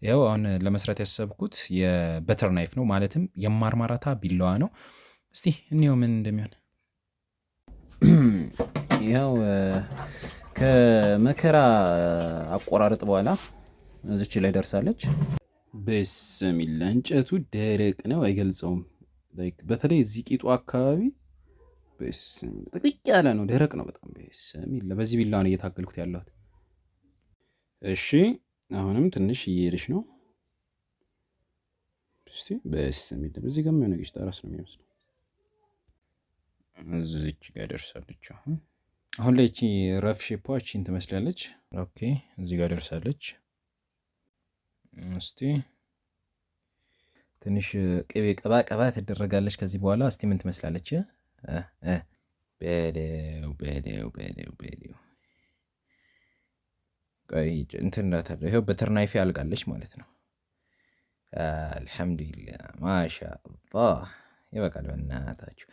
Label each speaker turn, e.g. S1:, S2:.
S1: ያው አሁን ለመስራት ያሰብኩት የበተር ናይፍ ነው ማለትም የማርማራታ ቢላዋ ነው። እስቲ እንየው ምን እንደሚሆን።
S2: ያው ከመከራ አቆራረጥ በኋላ እዚች ላይ ደርሳለች። በስሚላ እንጨቱ ደረቅ ነው አይገልጸውም። በተለይ እዚህ ቂጡ አካባቢ ጥቅጥቅ ያለ ነው፣ ደረቅ ነው በጣም። በስሚላ በዚህ ቢላዋ ነው እየታገልኩት ያለሁት። እሺ አሁንም ትንሽ እየሄደች ነው። እስቲ በስሚላ በዚህ ጋር የሆነ ቂጣ ራስ ነው የሚመስለው።
S1: እዚች ጋር ደርሳለች። አሁን ላይ እቺ ረፍ ሼፓ እቺን ትመስላለች። ኦኬ እዚህ ጋር ደርሳለች። እስቲ ትንሽ ቅቤ ቀባ ቀባ ትደረጋለች ከዚህ በኋላ። እስቲ ምን ትመስላለች? በለው ቆይ እንትን እንዳታለ ይኸው በተር ናይፌ አልቃለች ማለት ነው። አልሐምዱሊላህ ማሻአላህ። ይበቃል በእናታችሁ።